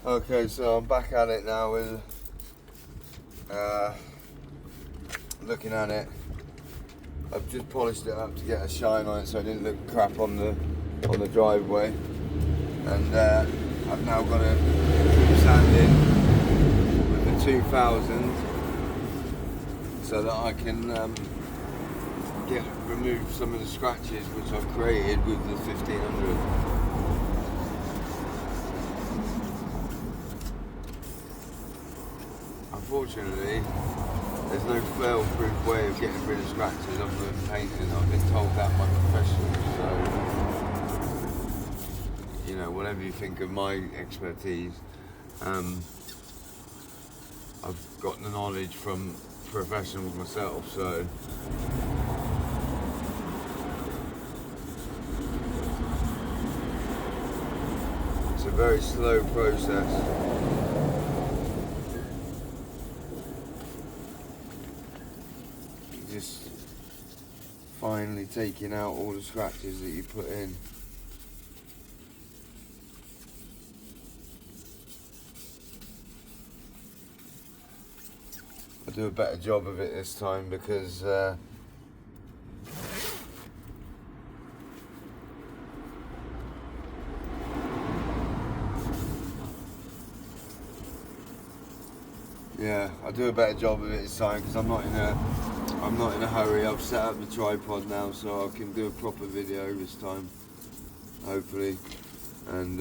Okay, so I'm back at it now with looking at it. I've just polished it up to get a shine on it so it didn't look crap on the driveway, and I've now got to sand in with the 2000 so that I can remove some of the scratches which I've created with the 1500. Unfortunately, there's no fail-proof way of getting rid of scratches other than painting. I've been told that by professionals, so you know, whatever you think of my expertise, I've got the knowledge from professionals myself, so it's a very slow process. Just finally taking out all the scratches that you put in. I'll do a better job of it this time because yeah, I'll do a better job of it this time because I'm not in a hurry. I've set up the tripod now so I can do a proper video this time, hopefully, and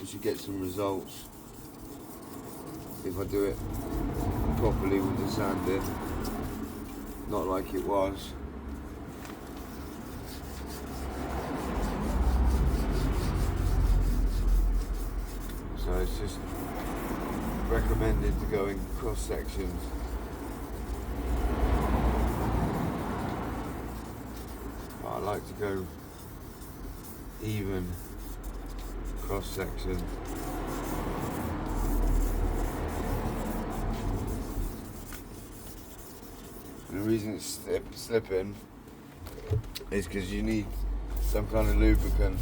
we should get some results if I do it properly with the sanding, not like it was. So it's just recommended to go in cross sections. I like to go even cross section. And the reason it's slipping is because you need some kind of lubricant.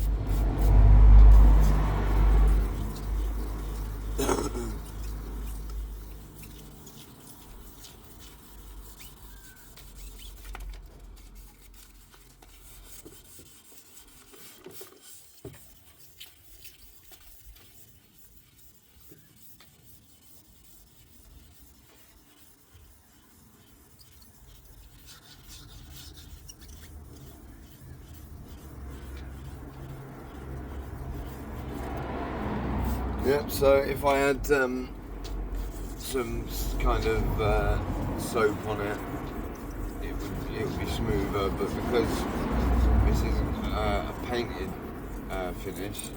Yep, so if I had some kind of soap on it, it would be smoother, but because this isn't a painted finish,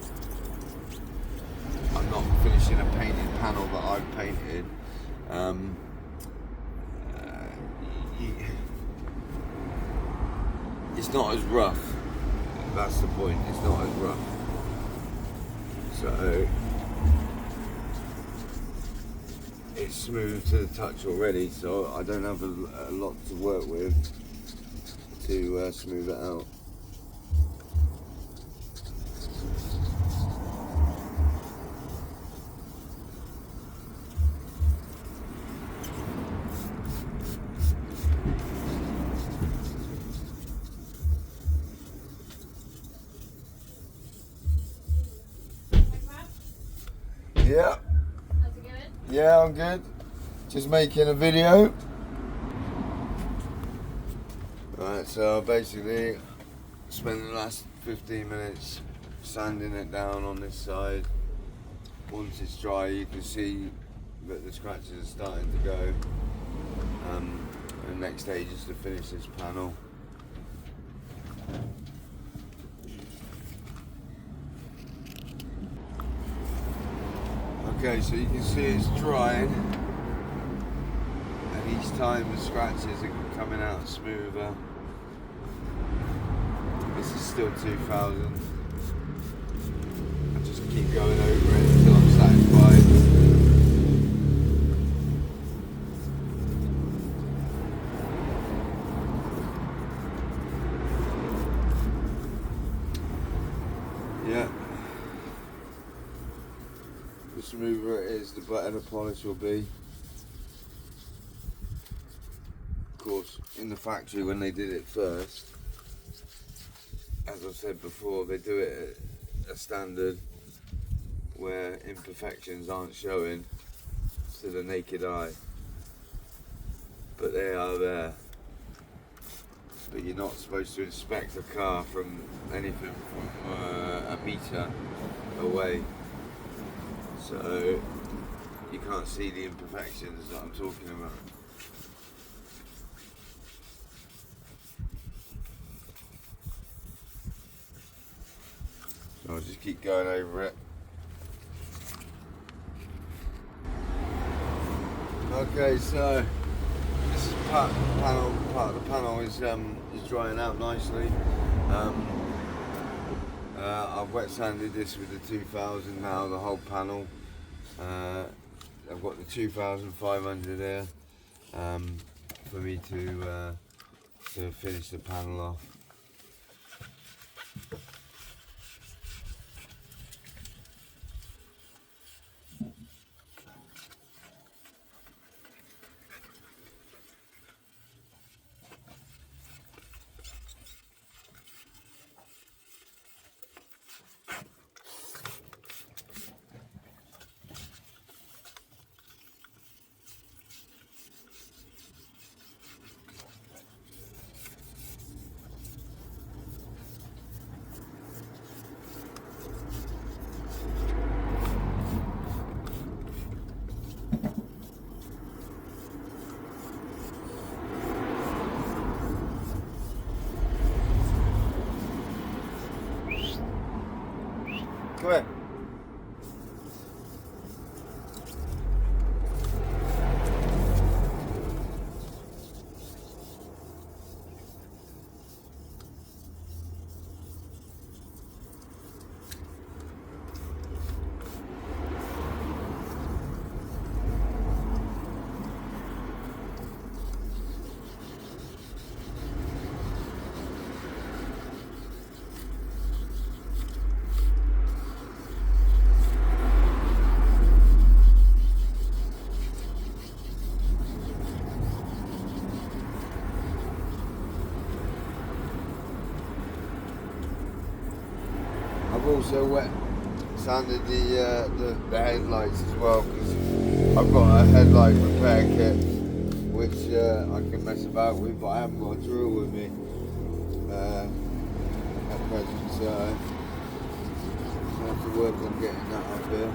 I'm not finishing a painted panel that I've painted. It's not as rough, that's the point, it's not as rough. So it's smooth to the touch already, so I don't have a lot to work with to smooth it out. Yeah. How's it going? Yeah, I'm good. Just making a video. Right, so basically spent the last 15 minutes sanding it down on this side. Once it's dry, you can see that the scratches are starting to go. The next stage is to finish this panel. Okay, so you can see it's drying, and each time the scratches are coming out smoother. This is still 2000. I just keep going over it until I'm satisfied. Yeah. the smoother it is, the better the polish will be. Of course, in the factory when they did it first, as I've said before, they do it at a standard where imperfections aren't showing to the naked eye, but they are there. But you're not supposed to inspect a car from anything from a metre away, so you can't see the imperfections that I'm talking about. So I'll just keep going over it. Okay, so this is part of the panel is drying out nicely. I've wet sanded this with the 2000 now, the whole panel. I've got the 2500 here for me to finish the panel off. Come here. I've also wet sanded the headlights as well, because I've got a headlight repair kit which I can mess about with, but I haven't got a drill with me at present, so I have to work on getting that up here.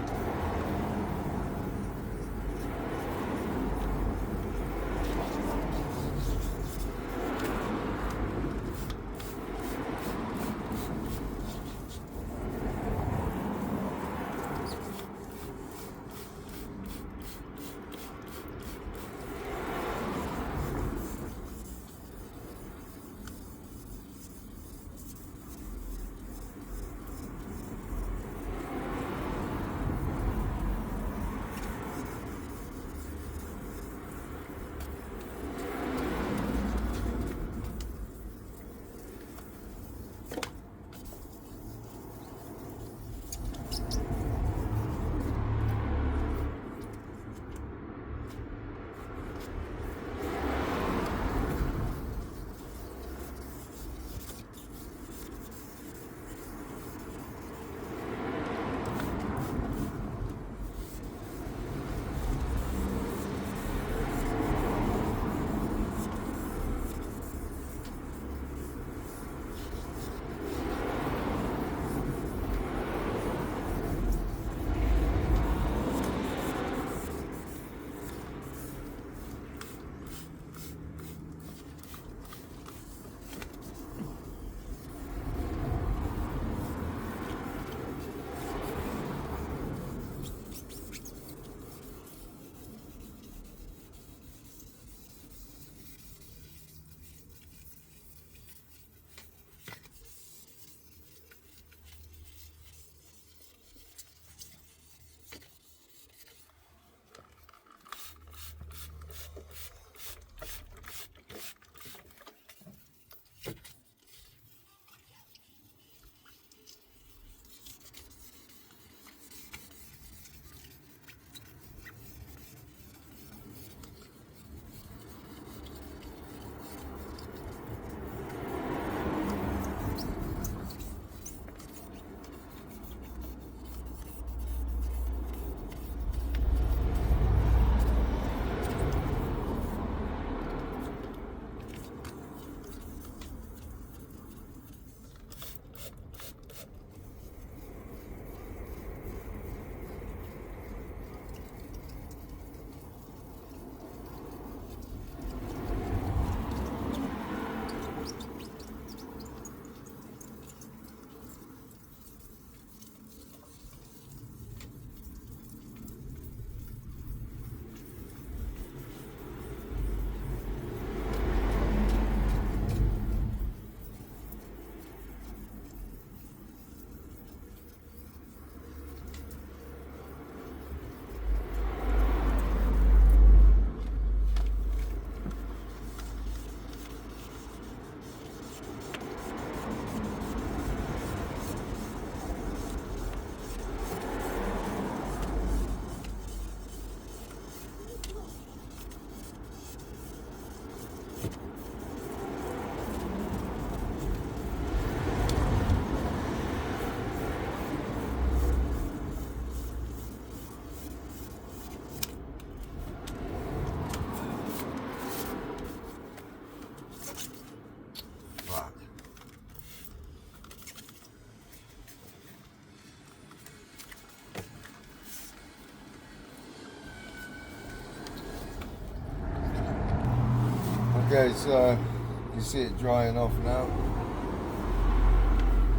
Okay, so you can see it drying off now.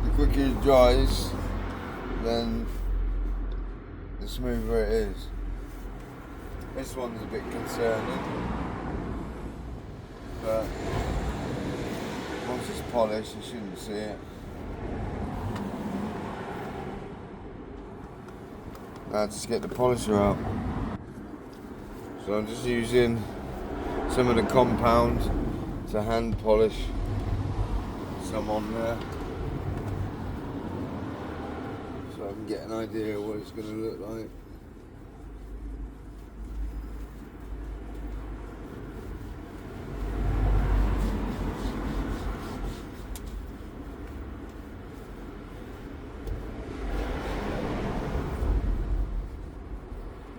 The quicker it dries, then the smoother it is. This one's a bit concerning, but once it's polished, you shouldn't see it. Now just get the polisher out. So I'm just using some of the compound to hand polish some on there, so I can get an idea of what it's going to look like.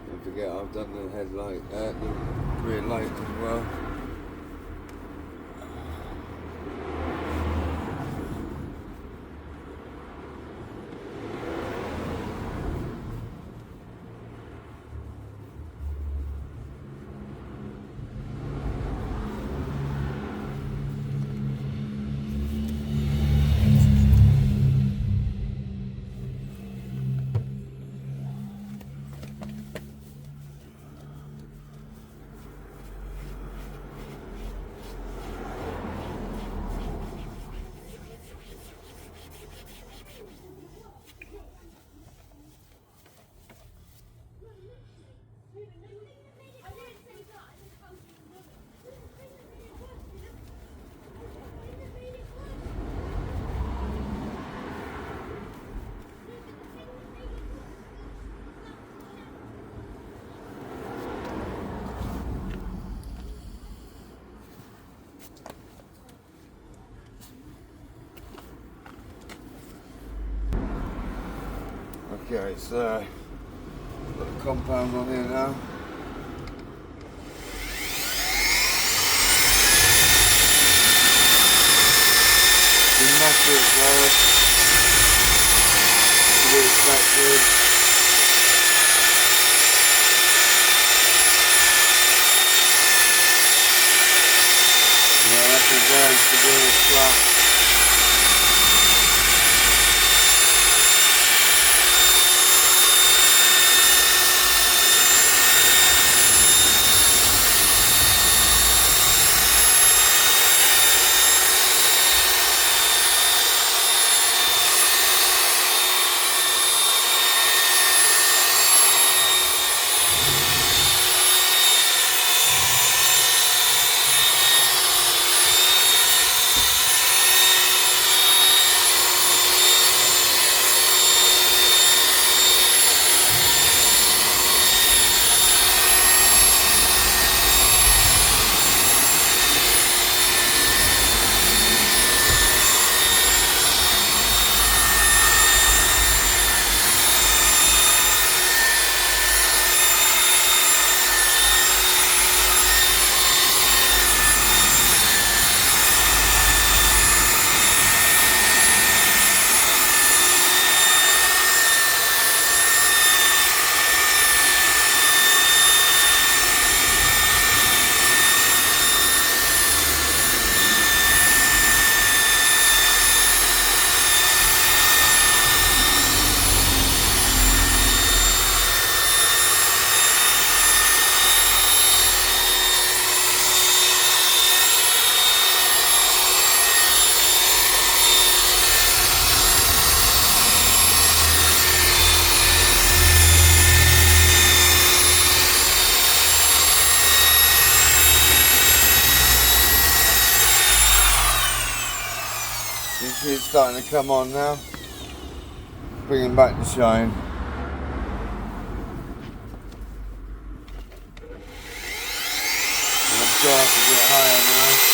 Don't forget I've done the headlight, the rear light as well. Okay, so got the compound on here now. You measure it first to be expected. Yeah, that's a very severe slap. You see it's starting to come on now, bringing back the shine. And I've got a bit higher now.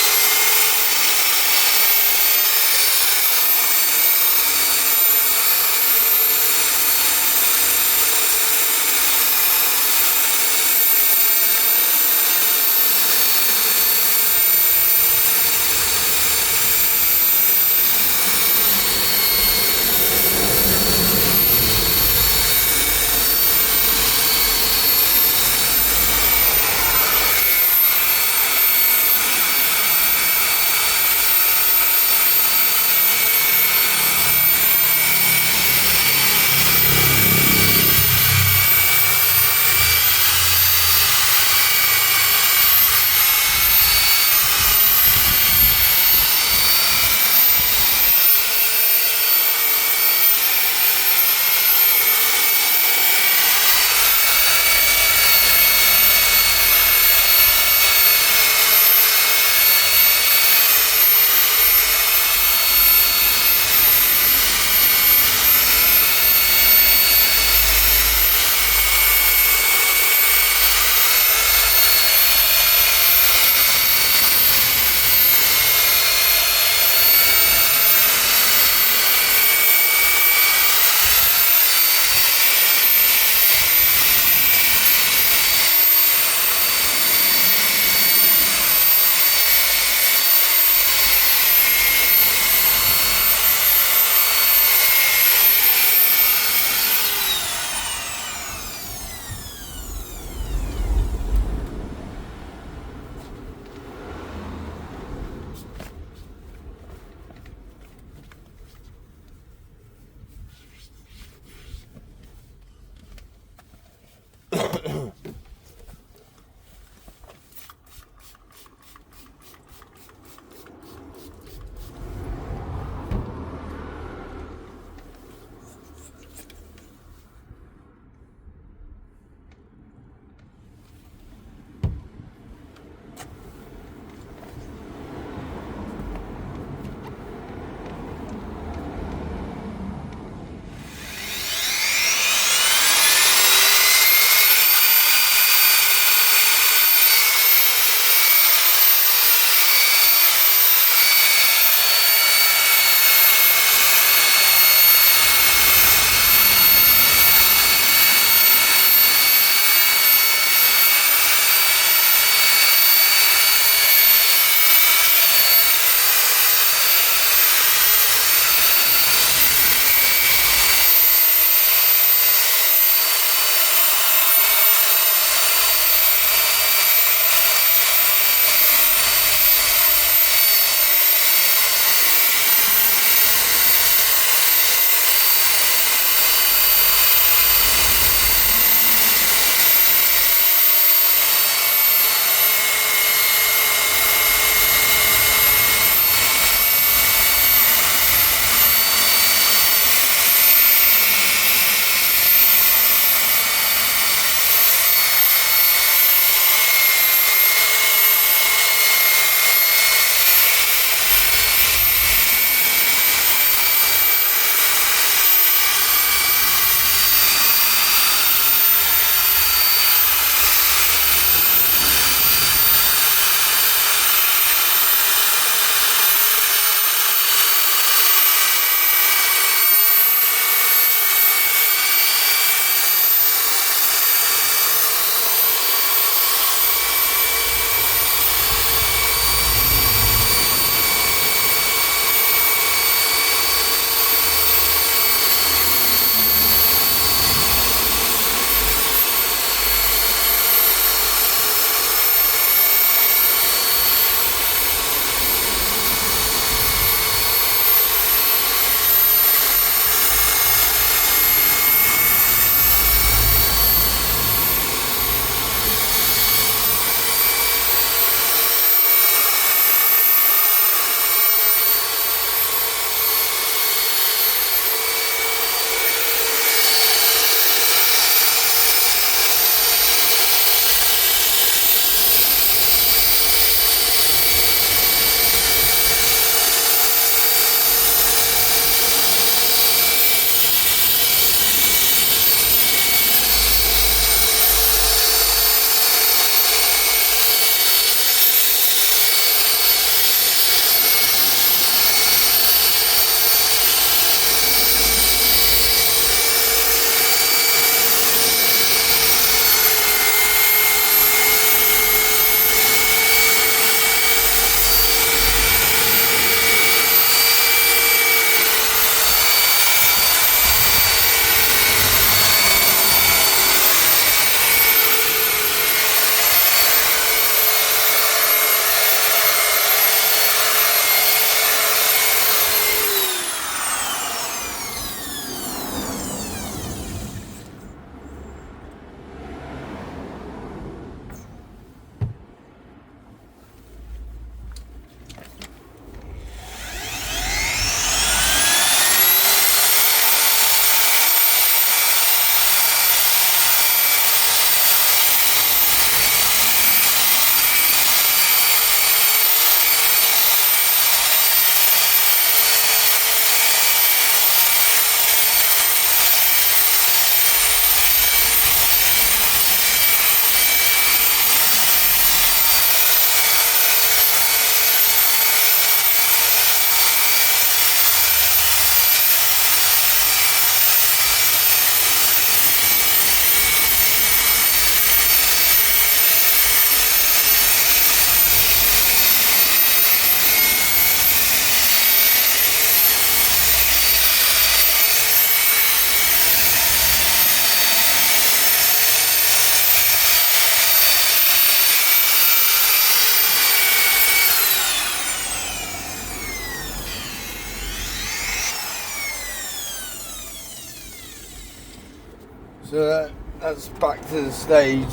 So that's back to the stage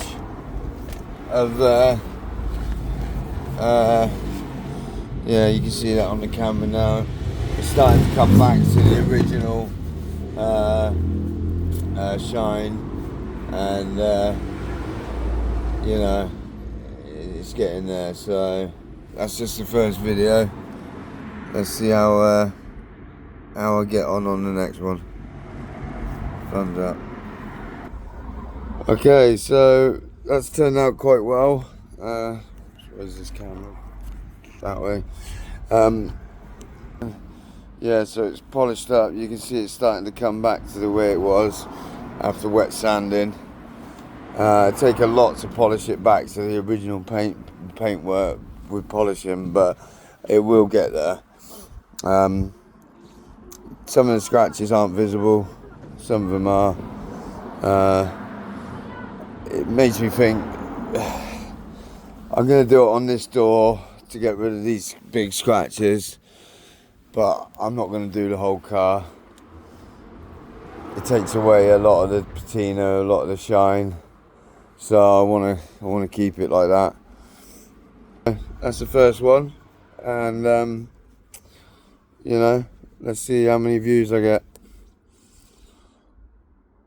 of yeah, you can see that on the camera now. It's starting to come back to the original shine, and you know, it's getting there. So that's just the first video. Let's see how I get on the next one. Thumbs up. Okay, so that's turned out quite well. Where's this camera? That way. Yeah, so it's polished up. You can see it's starting to come back to the way it was after wet sanding. It'd take a lot to polish it back to the original paintwork with polishing, but it will get there. Some of the scratches aren't visible, some of them are. It makes me think I'm going to do it on this door to get rid of these big scratches, but I'm not going to do the whole car. It takes away a lot of the patina, a lot of the shine, so I want to keep it like that. That's the first one, and you know, let's see how many views I get.